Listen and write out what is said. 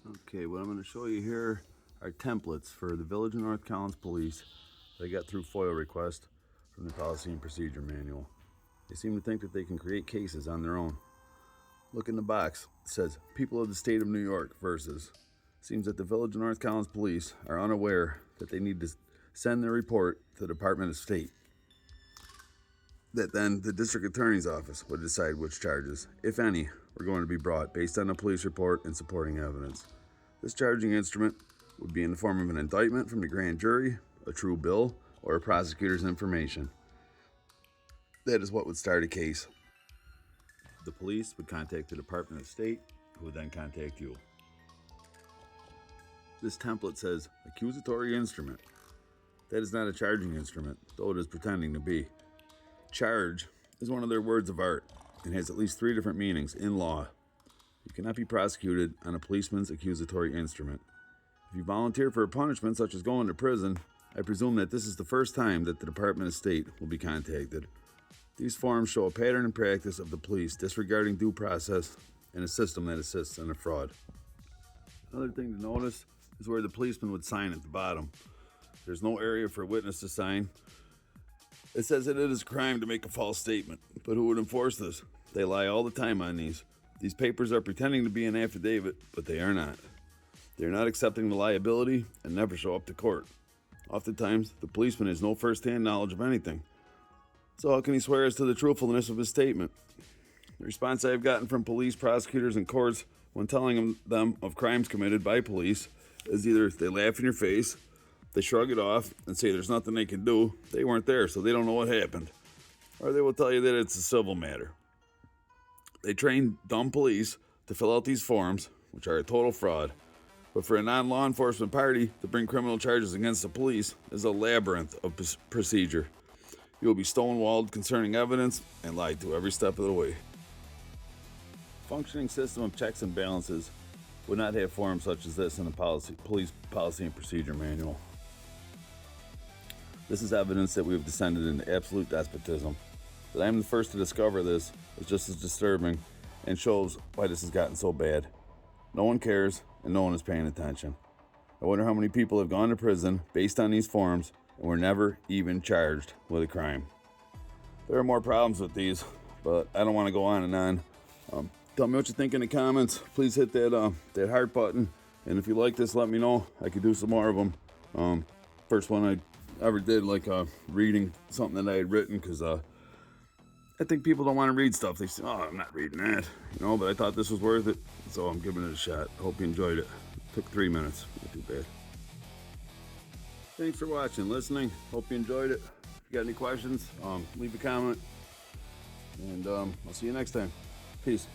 Okay, what I'm going to show you here are templates for the Village of North Collins Police that I got through FOIL request from the Policy and Procedure Manual. They seem to think that they can create cases on their own. Look in the box. It says, People of the State of New York versus. Seems that the Village of North Collins Police are unaware that they need to send their report to the Department of State. That then the District Attorney's Office would decide which charges, if any, were going to be brought based on the police report and supporting evidence. This charging instrument would be in the form of an indictment from the grand jury, a true bill, or a prosecutor's information. That is what would start a case. The police would contact the Department of State, who would then contact you. This template says accusatory instrument. That is not a charging instrument, though it is pretending to be. Charge is one of their words of art and has at least 3 different meanings in law. You cannot be prosecuted on a policeman's accusatory instrument. If you volunteer for a punishment such as going to prison, I presume that this is the first time that the Department of State will be contacted. These forms show a pattern and practice of the police disregarding due process and a system that assists in a fraud. Another thing to notice is where the policeman would sign at the bottom. There's no area for a witness to sign. It says that it is a crime to make a false statement, but who would enforce this? They lie all the time on these. These papers are pretending to be an affidavit, but they are not. They are not accepting the liability and never show up to court. Oftentimes, the policeman has no first-hand knowledge of anything. So how can he swear as to the truthfulness of his statement? The response I have gotten from police, prosecutors, and courts when telling them of crimes committed by police is either they laugh in your face, they shrug it off and say there's nothing they can do, they weren't there so they don't know what happened, or they will tell you that it's a civil matter. They train dumb police to fill out these forms, which are a total fraud, but for a non-law enforcement party to bring criminal charges against the police is a labyrinth of procedure. You will be stonewalled concerning evidence and lied to every step of the way. Functioning system of checks and balances would not have forms such as this in the police policy and procedure manual. This is evidence that we have descended into absolute despotism. That I am the first to discover this is just as disturbing and shows why this has gotten so bad. No one cares and no one is paying attention. I wonder how many people have gone to prison based on these forms and were never even charged with a crime. There are more problems with these, but I don't want to go on and on. Tell me what you think in the comments. Please hit that heart button. And if you like this, let me know. I could do some more of them. First one I ever did, reading something that I had written, because I think people don't want to read stuff. They say, oh, I'm not reading that. But I thought this was worth it, so I'm giving it a shot. Hope you enjoyed it. Took 3 minutes. Not too bad. Thanks for watching, listening. Hope you enjoyed it. If you got any questions, leave a comment. And I'll see you next time. Peace.